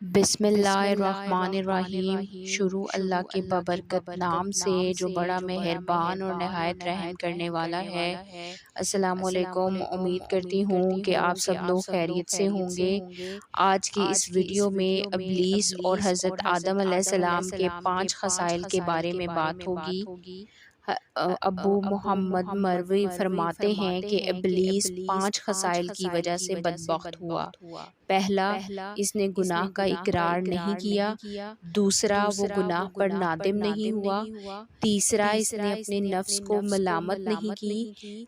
بسم اللہ الرحمن الرحیم۔ شروع اللہ کے بابرکت نام سے جو بڑا مہربان اور نہایت رحم کرنے والا ہے۔ السلام علیکم، امید کرتی ہوں کہ آپ سب لوگ خیریت سے ہوں گے۔ آج کی اس ویڈیو میں ابلیس اور حضرت آدم علیہ السلام کے 5 خصائل کے بارے میں بات ہوگی۔ ابو محمد مروی فرماتے ہیں کہ ابلیس 5 خصائل کی وجہ سے بدبخت ہوا۔ پہلا، اس نے گناہ کا اقرار نہیں کیا۔ دوسرا، وہ گناہ پر نادم نہیں ہوا۔ تیسرا، اس نے اپنے نفس کو ملامت نہیں کی۔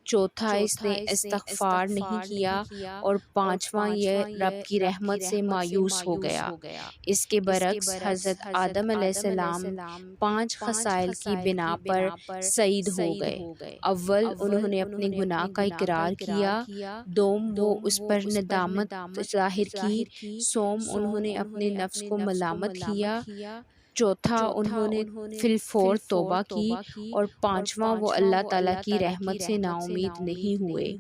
چوتھا، اس نے استغفار نہیں کیا۔ اور پانچواں، یہ رب کی رحمت سے مایوس ہو گیا۔ اس کے برعکس حضرت آدم علیہ السلام 5 خصائل کی بنا پر سعید ہو گئے۔ اول، انہوں نے اپنے گناہ کا اقرار کیا۔ دوم، وہ اس پر ندامت ظاہر کی۔ سوم، انہوں نے اپنے نفس کو ملامت کیا۔ چوتھا، انہوں نے فی الفور توبہ کی۔ اور پانچواں، وہ اللہ تعالیٰ کی رحمت سے نا امید نہیں ہوئے۔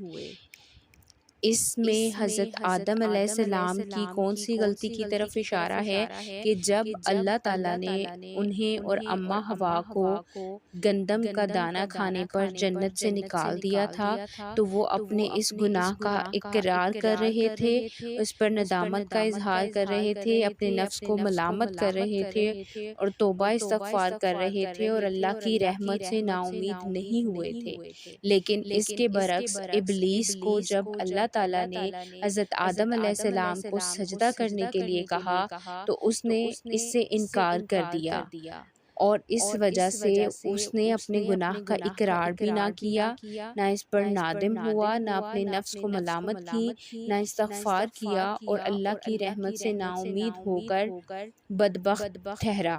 اس میں حضرت آدم علیہ السلام کی کون سی غلطی کی طرف اشارہ ہے کہ جب اللہ تعالیٰ نے انہیں اور اماں حوا کو گندم کا دانہ کھانے پر جنت سے نکال دیا تھا تو وہ اپنے اس گناہ کا اقرار کر رہے تھے، اس پر ندامت کا اظہار کر رہے تھے، اپنے نفس کو ملامت کر رہے تھے اور توبہ استغفار کر رہے تھے اور اللہ کی رحمت سے نا امید نہیں ہوئے تھے۔ لیکن اس کے برعکس ابلیس کو جب اللہ تعالیٰ نے حضرت آدم علیہ السلام کو سجدہ کرنے کے لیے کہا تو اس نے اس سے انکار کر دیا، اور اس وجہ سے اس نے اپنے گناہ کا اقرار بھی نہ کیا، نہ اس پر نادم ہوا، نہ اپنے نفس کو ملامت کی، نہ استغفار کیا، اور اللہ کی رحمت سے نا امید ہو کر بدبخت ٹھہرا۔